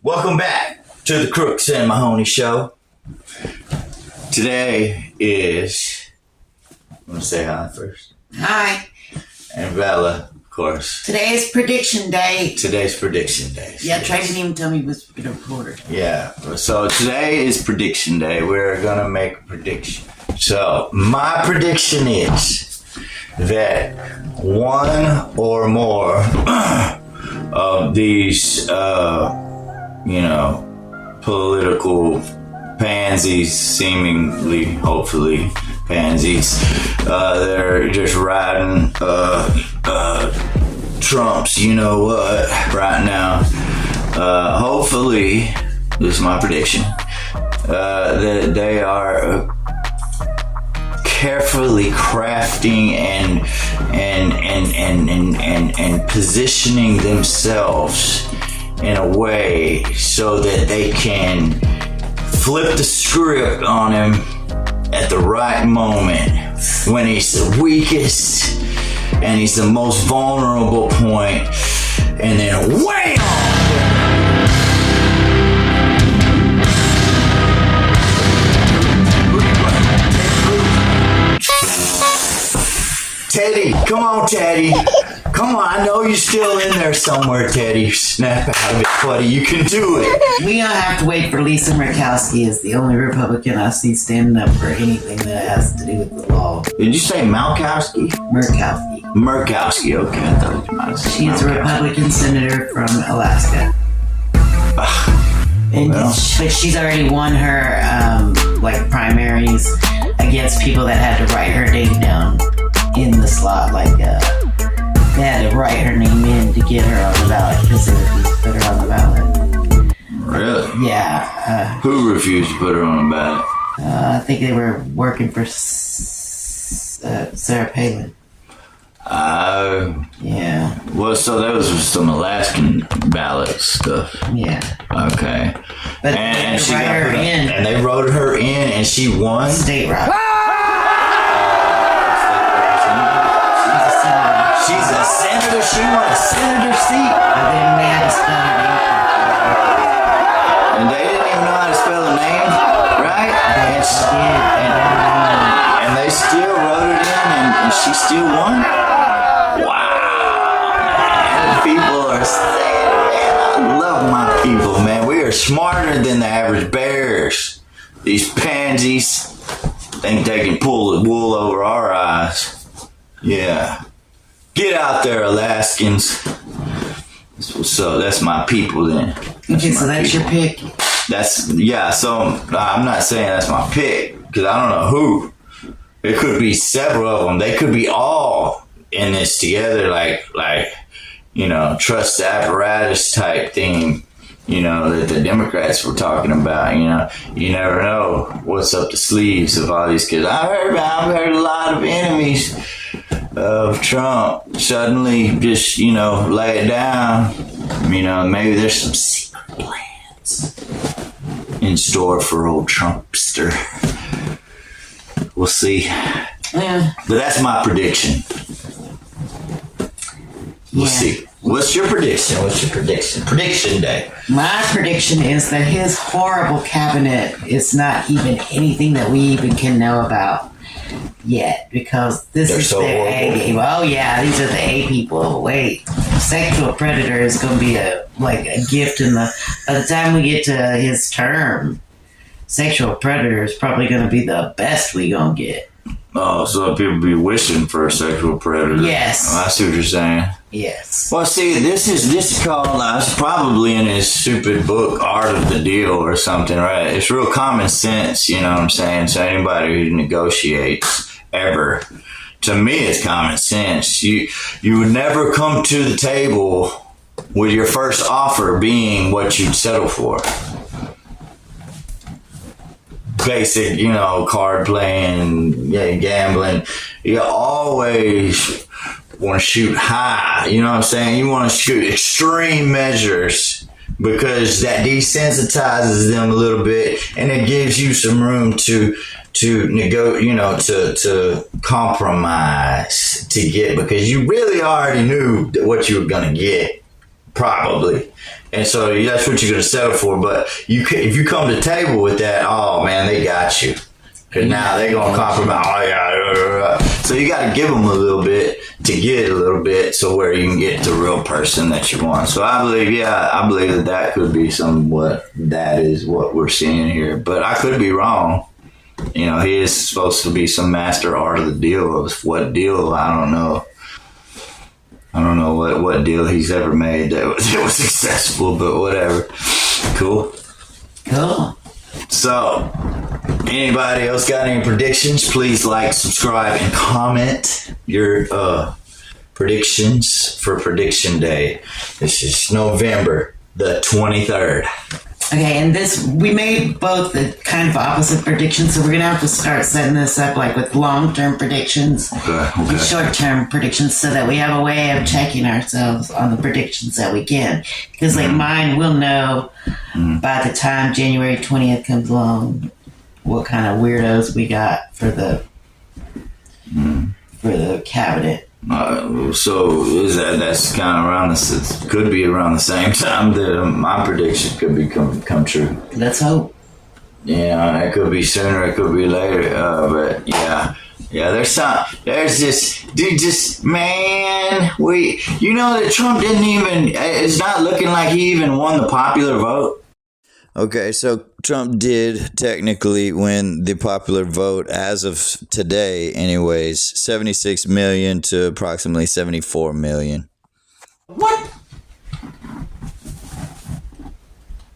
Welcome back to the Crooks and Mahoney Show. Today is, I'm going to say hi first. Hi. And Bella, of course. Today is prediction day. Today's prediction day. Yeah, Trey didn't even tell me he was going to record it. Yeah, so today is prediction day. We're going to make a prediction. So, my prediction is that one or more of these, political pansies, seemingly, hopefully, pansies, they're just riding Trump's you-know-what right now. Hopefully, this is my prediction, that they are carefully crafting and positioning themselves in a way so that they can flip the script on him at the right moment when he's the weakest and he's the most vulnerable point, and then wham! Teddy, come on, Teddy. Come on, I know you're still in there somewhere, Teddy. Snap out of it, buddy. You can do it. We don't have to wait for Lisa Murkowski as the only Republican I see standing up for anything that has to do with the law. Did you say Malkowski? Murkowski. Murkowski, okay. I thought you might have said She's a Republican senator from Alaska. But she's already won her primaries against people that had to write her name down in the slot. They had to write her name in to get her on the ballot because they refused to put her on the ballot. Really? Yeah. Who refused to put her on the ballot? I think they were working for Sarah Palin. Yeah. Well, so that was some Alaskan ballot stuff. Yeah. Okay. But and they wrote her in. And they wrote her in, and she won. State rep. She's a senator. She won a senator seat. But then they had to spell her name. And they didn't even know how to spell her name, right? And they still wrote it in, and she still won? Wow. Man, people are saying, man, I love my people, man. We are smarter than the average bears. These pansies think they can pull the wool over our eyes. Yeah. Get out there, Alaskans. So that's my people then. Okay, so that's your pick. So I'm not saying that's my pick, because I don't know who. It could be several of them. They could be all in this together, trust apparatus type thing, that the Democrats were talking about. You never know what's up the sleeves of all these kids. I've heard a lot of enemies of Trump suddenly just, lay it down. Maybe there's some secret plans in store for old Trumpster. We'll see. Yeah. But that's my prediction. We'll see. What's your prediction? Prediction day. My prediction is that his horrible cabinet is not even anything that we even can know about yet, because this is so the horrible. A. Oh yeah, these are the A people. Wait, sexual predator is going to be a gift by the time we get to his term. Sexual predator is probably going to be the best we gonna get. Oh, so people be wishing for a sexual predator. Yes. Oh, I see what you're saying. Yes. Well, see, this is called, it's probably in his stupid book, Art of the Deal or something, right? It's real common sense, you know what I'm saying? So anybody who negotiates ever, to me, it's common sense. You would never come to the table with your first offer being what you'd settle for. Basic, card playing, gambling. You always want to shoot high. You know what I'm saying? You want to shoot extreme measures because that desensitizes them a little bit, and it gives you some room to to compromise to get, because you really already knew what you were going to get, probably. And so that's what you're going to settle for. But if you come to the table with that, oh man, they got you. Because now they're going to compromise. Oh, yeah. So you got to give them a little bit to get a little bit so where you can get the real person that you want. So I believe that could be that is what we're seeing here. But I could be wrong. You know, he is supposed to be some master art of the deal. Of what deal, I don't know. I don't know what deal he's ever made that was successful, but whatever. Cool. So, anybody else got any predictions? Please like, subscribe, and comment your predictions for Prediction Day. This is November the 23rd. Okay, and we made both the kind of opposite predictions, so we're going to have to start setting this up like with long-term predictions and short-term predictions so that we have a way of checking ourselves on the predictions that we can. Because like mine, we'll know by the time January 20th comes along what kind of weirdos we got for the cabinet. So is that's kind of around this? It could be around the same time that my prediction could come true. Let's hope. Yeah, it could be sooner, it could be later. But yeah. You know that Trump it's not looking like he even won the popular vote. Okay, so Trump did technically win the popular vote as of today, anyways, 76 million to approximately 74 million. What?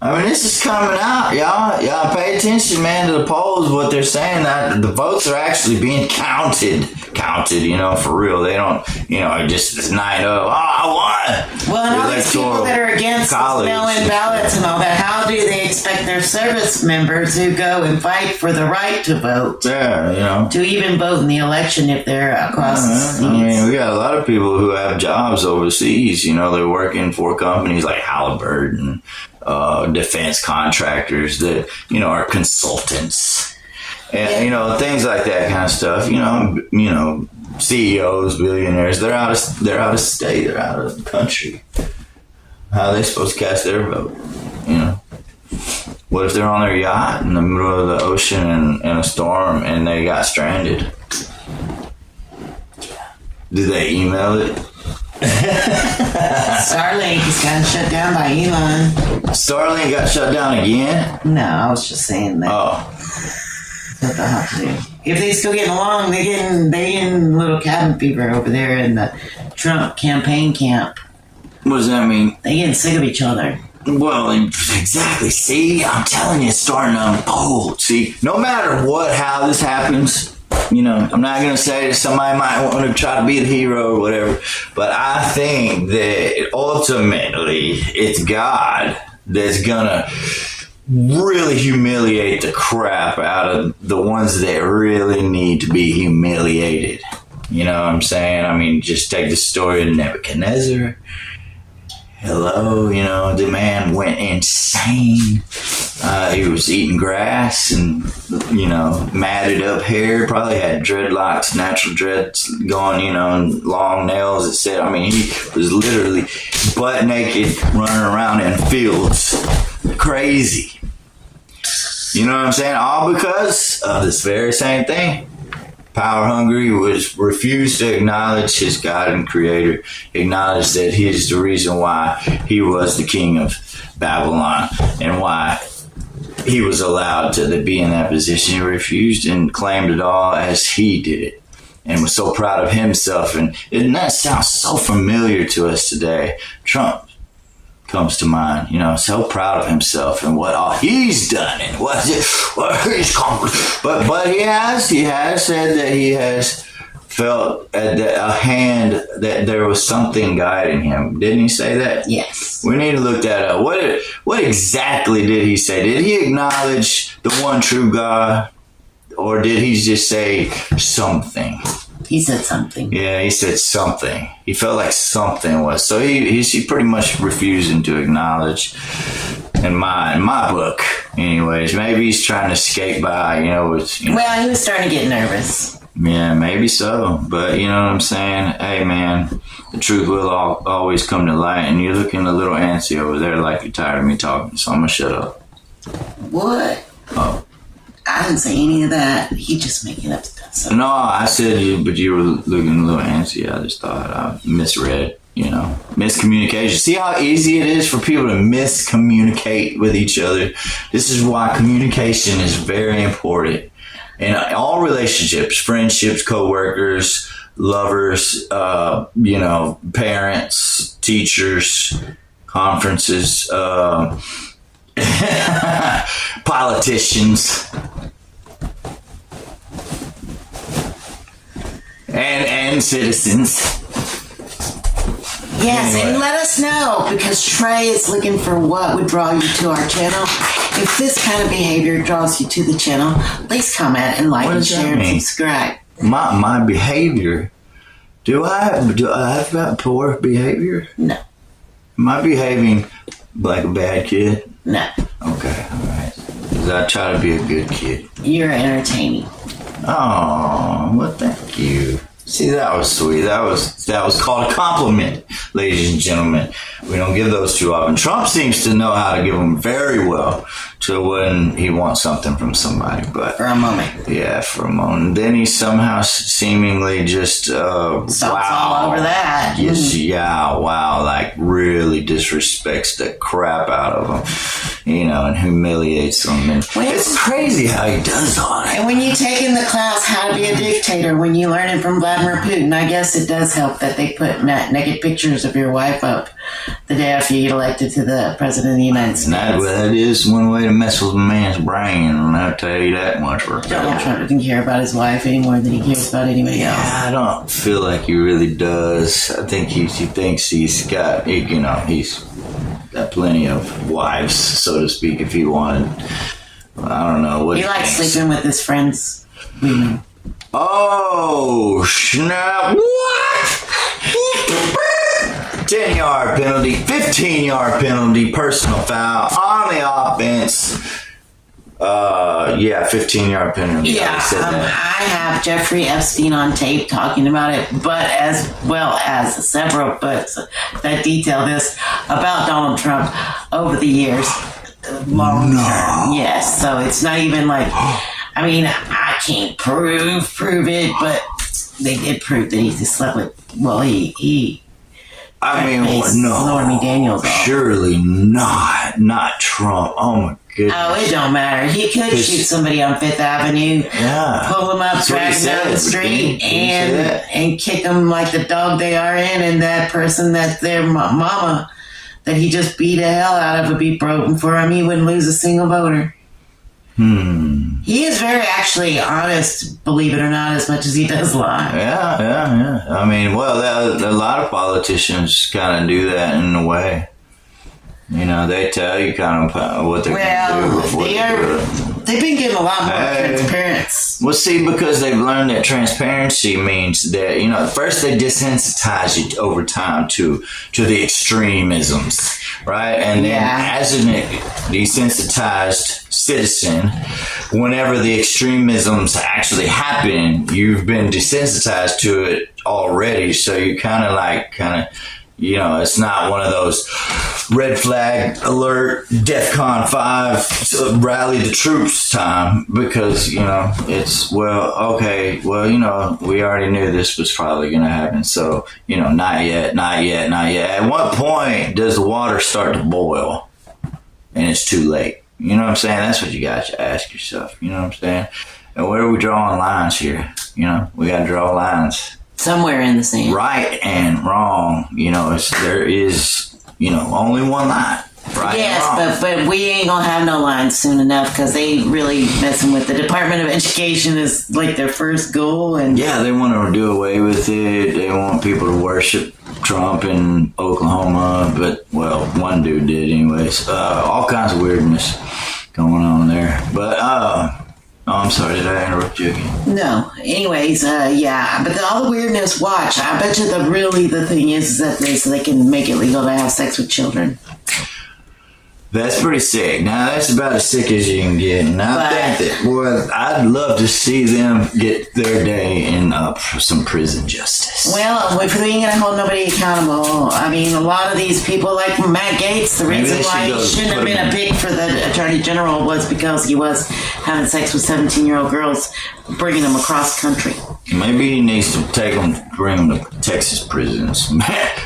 I mean, this is coming out, y'all. Y'all pay attention, man, to the polls, what they're saying, that the votes are actually being counted, you know, for real. They don't, you know, just this night of, I won. Well, and all these people that are against mail-in ballots and all that, how do they expect their service members who go and fight for the right to vote? Yeah, you know. To even vote in the election if they're across the seas? I mean, we got a lot of people who have jobs overseas, you know, they're working for companies like Halliburton, defense contractors that, you know, are consultants and, you know, things like that kind of stuff, you know, CEOs, billionaires, they're out of state, they're out of the country. How are they supposed to cast their vote? You know, what if they're on their yacht in the middle of the ocean in a storm and they got stranded? Did they email it? Starlink has gotten shut down by Elon. Starlink got shut down again? No, I was just saying that. Oh. What they'll have to do. If they still getting along, they getting little cabin fever over there in the Trump campaign camp. What does that mean? They getting sick of each other. Well, exactly. See, I'm telling you, it's starting to unfold. See, no matter how this happens, you know, I'm not going to say that somebody might want to try to be the hero or whatever, but I think that ultimately it's God that's going to really humiliate the crap out of the ones that really need to be humiliated. You know what I'm saying? I mean, just take the story of Nebuchadnezzar. Hello, you know, the man went insane. He was eating grass and, you know, matted up hair, probably had dreadlocks, natural dreads going, you know, and long nails. It said, I mean, he was literally butt naked running around in fields. Crazy. You know what I'm saying? All because of this very same thing. Power hungry, was refused to acknowledge his God and creator, acknowledge that he is the reason why he was the king of Babylon and why he was allowed to be in that position. He refused and claimed it all as he did it and was so proud of himself. And that sounds so familiar to us today. Trump comes to mind, you know, so proud of himself and what all he's done and what he's accomplished. But he has said that he has felt a hand, that there was something guiding him. Didn't he say that? Yes. We need to look that up. What exactly did he say? Did he acknowledge the one true God, or did he just say something? He said something. Yeah, he said something. He felt like something was. So he's pretty much refusing to acknowledge. In my book, anyways. Maybe he's trying to skate by, you know. Well, he was starting to get nervous. Yeah, maybe so. But you know what I'm saying? Hey, man, the truth will always come to light. And you're looking a little antsy over there like you're tired of me talking. So I'm going to shut up. What? Oh. I didn't say any of that. He just making up stuff. So. No, I said you, but you were looking a little antsy. I just thought I misread, miscommunication. See how easy it is for people to miscommunicate with each other? This is why communication is very important. In all relationships, friendships, co-workers, lovers, parents, teachers, conferences, politicians, and citizens. Yes, Anyway. and let us know, because Trey is looking for what would draw you to our channel. If this kind of behavior draws you to the channel, please comment and like What and does that share and mean? subscribe. My behavior. Do I have got poor behavior? No, Am I behaving like a bad kid? no, Okay, all right. 'Cause I try to be a good kid. you're entertaining. Oh, well, thank you. See, that was sweet. That was called a compliment, ladies and gentlemen. We don't give those too often. Trump seems to know how to give them very well to when he wants something from somebody. But For a moment. yeah, for a moment. Then he somehow seemingly just Stops wow. all over that. Yes, yeah, wow, like really disrespects the crap out of them, and humiliates them. And Well, it's crazy how he does all that. And when you take in the class How to Be a Dictator, when you learn it from Vladimir Putin, I guess it does help that they put naked pictures of your wife up the day after you get elected to the President of the United States. And that is one way to mess with a man's brain, and I'll tell you that much for a Donald fact. Trump doesn't care about his wife any more than he cares about anybody else. I don't feel like he really does. I think he thinks he's got, he's got plenty of wives, so to speak, if he wanted. I don't know what He likes thinks. sleeping with his friends' women. Oh, snap. What? 10-yard penalty, 15-yard penalty, personal foul on the offense. 15-yard penalty. I Yeah, said that. I have Jeffrey Epstein on tape talking about it, but as well as several books that detail this about Donald Trump over the years. Long term. Yes, so it's not even like, I mean, I can't prove it, but they did prove that he slept with, I mean, Face no. Stormy Daniels off. Surely not Trump. Oh, my goodness. Oh, it don't matter. He could shoot somebody on Fifth Avenue, Yeah. pull them up, That's what drag he them down the said. street, Didn't he say that? and kick them like the dog they are in, and that person that's their mama that he just beat the hell out of would be broken for him. He wouldn't lose a single voter. He is very actually honest, believe it or not, as much as he does lie. Yeah. I mean, well, a lot of politicians kind of do that in a way. They tell you kind of what they're going to do before they do it. They've been getting a lot more Hey. transparency. Well, see, because they've learned that transparency means that, first they desensitize you over time to the extremisms, right? And then Yeah. as a desensitized citizen, whenever the extremisms actually happen, you've been desensitized to it already. So you kind of it's not one of those red flag alert, DEFCON 5, rally the troops time, because, it's, we already knew this was probably going to happen. So, not yet. At what point does the water start to boil and it's too late? You know what I'm saying? That's what you got to ask yourself. You know what I'm saying? And where are we drawing lines here? We got to draw lines. Somewhere in the sand. Right and wrong, there is, only one line. Right and wrong. Yes, but we ain't gonna have no lines soon enough, because they really messing with the Department of Education is like their first goal. And Yeah, they want to do away with it. They want people to worship Trump in Oklahoma, but, one dude did anyways. All kinds of weirdness going on there. But, I'm sorry, did I interrupt you again? no, anyways, but all the weirdness. Watch, I bet you the thing is that so they can make it legal to have sex with children. That's pretty sick. Now, that's about as sick as you can get. And I think that, boy, I'd love to see them get their day in some prison justice. Well, if we ain't going to hold nobody accountable, I mean, a lot of these people, like Matt Gaetz, the reason why he shouldn't have been a pick for the Attorney General was because he was having sex with 17-year-old girls, bringing them across country. Maybe he needs to bring them to Texas prisons.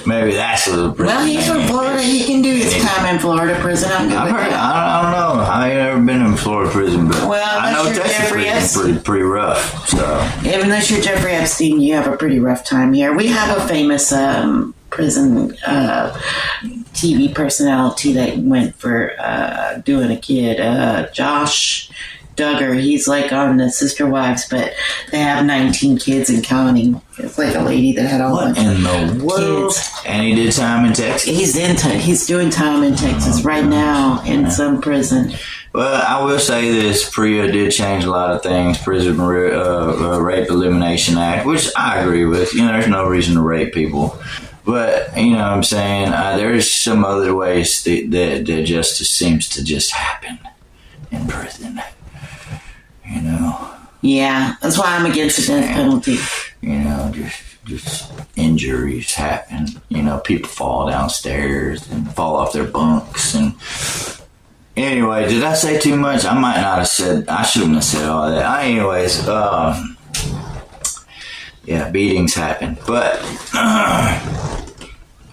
Maybe that's what the prison. Well, he's from Florida. He can do his time in Florida prison. I've heard, I don't know. I ain't never been in Florida prison, but I know Texas prison is pretty rough. So unless you're Jeffrey Epstein, you have a pretty rough time here. We have a famous prison TV personality that went for doing a kid, Josh Duggar. He's like on the Sister Wives, but they have 19 kids and counting. It's like a lady that had all what in the world? Kids. And he did time in Texas. He's doing time in Texas right now in some prison. Well, I will say this: PREA did change a lot of things. Prison Rape Elimination Act, which I agree with. You know, there's no reason to rape people. But, you know what I'm saying, there's some other ways that justice seems to just happen in prison. You know? Yeah, that's why I'm against the death penalty. You know, just injuries happen. You know, people fall downstairs and fall off their bunks. And anyway, did I say too much? I might not have said, I shouldn't have said all that. Anyways, yeah, beatings happen. But,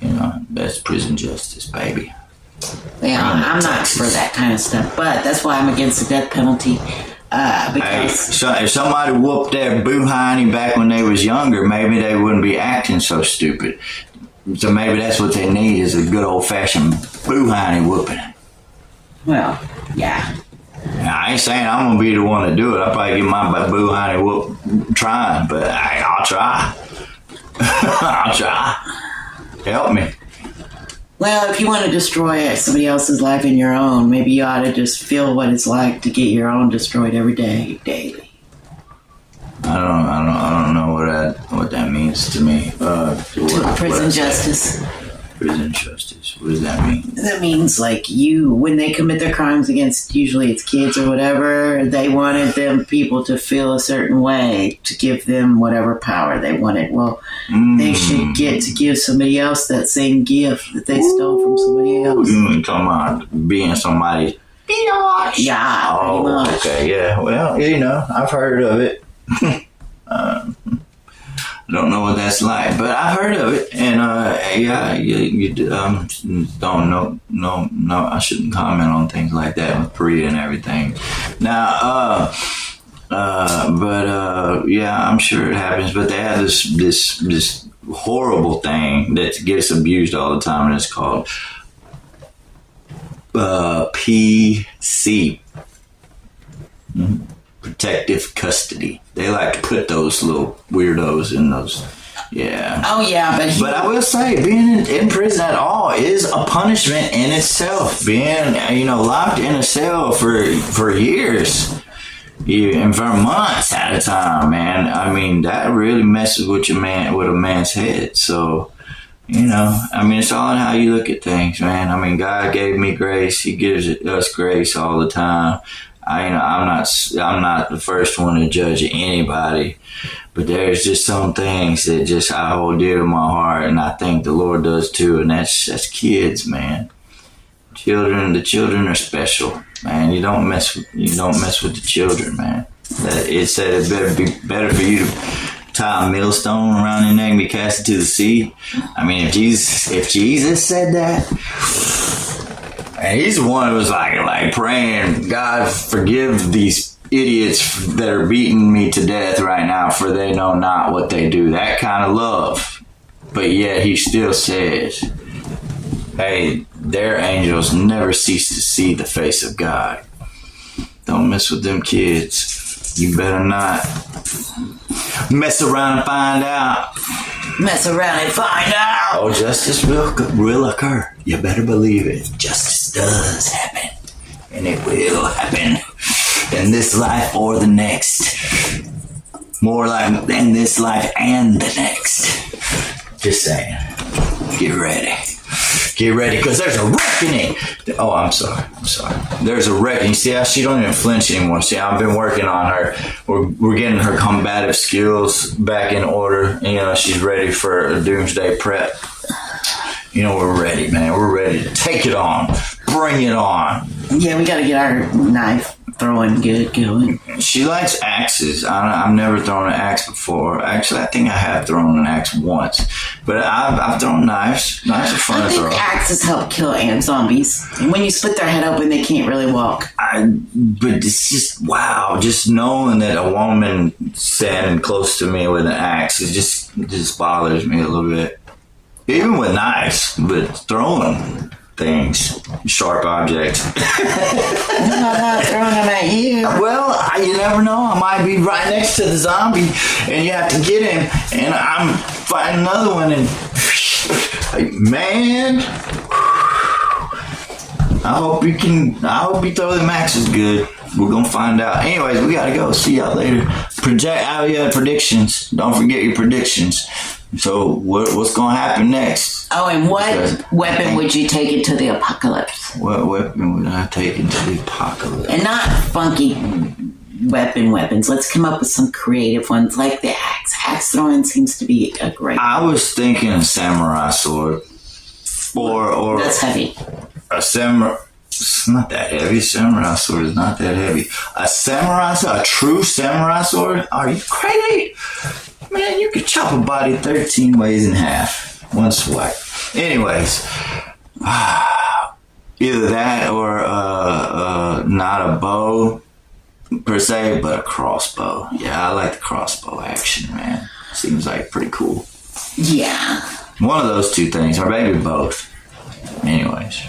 you know, that's prison justice, baby. Yeah, I'm not for that kind of stuff. But that's why I'm against the death penalty. Because if somebody whooped their boo-hiney back when they was younger, maybe they wouldn't be acting so stupid. So maybe that's what they need is a good old-fashioned boo-hiney whooping. Well, yeah. Now, I ain't saying I'm going to be the one to do it. I'll probably get my boo-hiney whoop trying, but I'll try. I'll try. Help me. Well, if you want to destroy somebody else's life and your own, maybe you ought to just feel what it's like to get your own destroyed every day, daily. I don't know what that means to me. Prison justice. Prison justice. What does that mean? That means like when they commit their crimes against, usually it's kids or whatever, they wanted them people to feel a certain way to give them whatever power they wanted. Well, they should get to give somebody else that same gift that they stole from somebody else. You talking about being somebody? Yeah. Oh, okay. Yeah. Well, you know, I've heard of it. I don't know what that's like, but I heard of it, and yeah, you don't know. No, I shouldn't comment on things like that with PREA and everything. Now, but yeah, I'm sure it happens. But they have this horrible thing that gets abused all the time, and it's called PC. Protective custody. They like to put those little weirdos in those. Yeah. Oh yeah, but I will say, being in prison at all is a punishment in itself. Being locked in a cell for years, and for months at a time, man. I mean, that really messes with a man's head. So, I mean, it's all in how you look at things, man. I mean, God gave me grace. He gives us grace all the time. I'm not the first one to judge anybody, but there's just some things that just I hold dear to my heart, and I think the Lord does too. And that's kids, man. The children are special, man. You don't mess with the children, man. It said it better be better for you to tie a millstone around your neck and be cast into the sea. I mean, if Jesus said that. And he's the one who was like praying, God, forgive these idiots that are beating me to death right now, for they know not what they do. That kind of love. But yet he still says, hey, their angels never cease to see the face of God. Don't mess with them kids. You better not mess around and find out. Mess around and find out. Oh, justice will occur. You better believe it. Justice does happen. And it will happen in this life or the next. More like in this life and the next. Just saying. Get ready. Get ready, because there's a reckoning. Oh, I'm sorry. There's a reckoning. See how she don't even flinch anymore. See, I've been working on her. We're getting her combative skills back in order. You know, she's ready for a doomsday prep. You know, we're ready, man. We're ready to take it on. Bring it on. Yeah, we got to get our knife throwing good going. She likes axes. I've never thrown an axe before. Actually, I think I have thrown an axe once. But I've thrown knives. Knives are fun to throw. I think axes help kill ant zombies. And when you split their head open, they can't really walk. But it's just, wow. Just knowing that a woman standing close to me with an axe, it just bothers me a little bit. Even with knives, but throwing things, sharp objects. I'm not throwing them at you. Well, you never know. I might be right next to the zombie, and you have to get him, and I'm fighting another one, and man, I hope you throw them axes good. We're gonna find out. Anyways, we gotta go. See y'all later. Predictions. Don't forget your predictions. So what's gonna happen next? Oh, and what weapon would you take into the apocalypse? What weapon would I take into the apocalypse? And not funky weapons. Let's come up with some creative ones, like the axe. Axe throwing seems to be a great. I was thinking a samurai sword, or that's heavy. A samurai. It's not that heavy. Samurai sword is not that heavy. A true samurai sword? Are you crazy? Man, you could chop a body 13 ways in half. One swipe. Anyways, either that or not a bow per se, but a crossbow. Yeah, I like the crossbow action, man. Seems like pretty cool. Yeah. One of those two things, or maybe both. Anyways.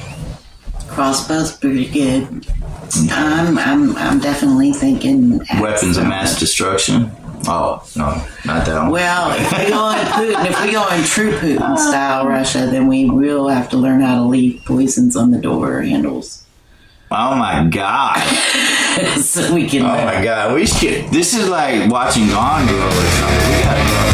Crossbow's pretty good. I'm definitely thinking weapons of mass destruction. Oh no, not that one. Well, if we go in true Putin style Russia, then we will have to learn how to leave poisons on the door handles. Oh my god! So we can. Oh my god! This is like watching Gone Girl or something. We gotta go.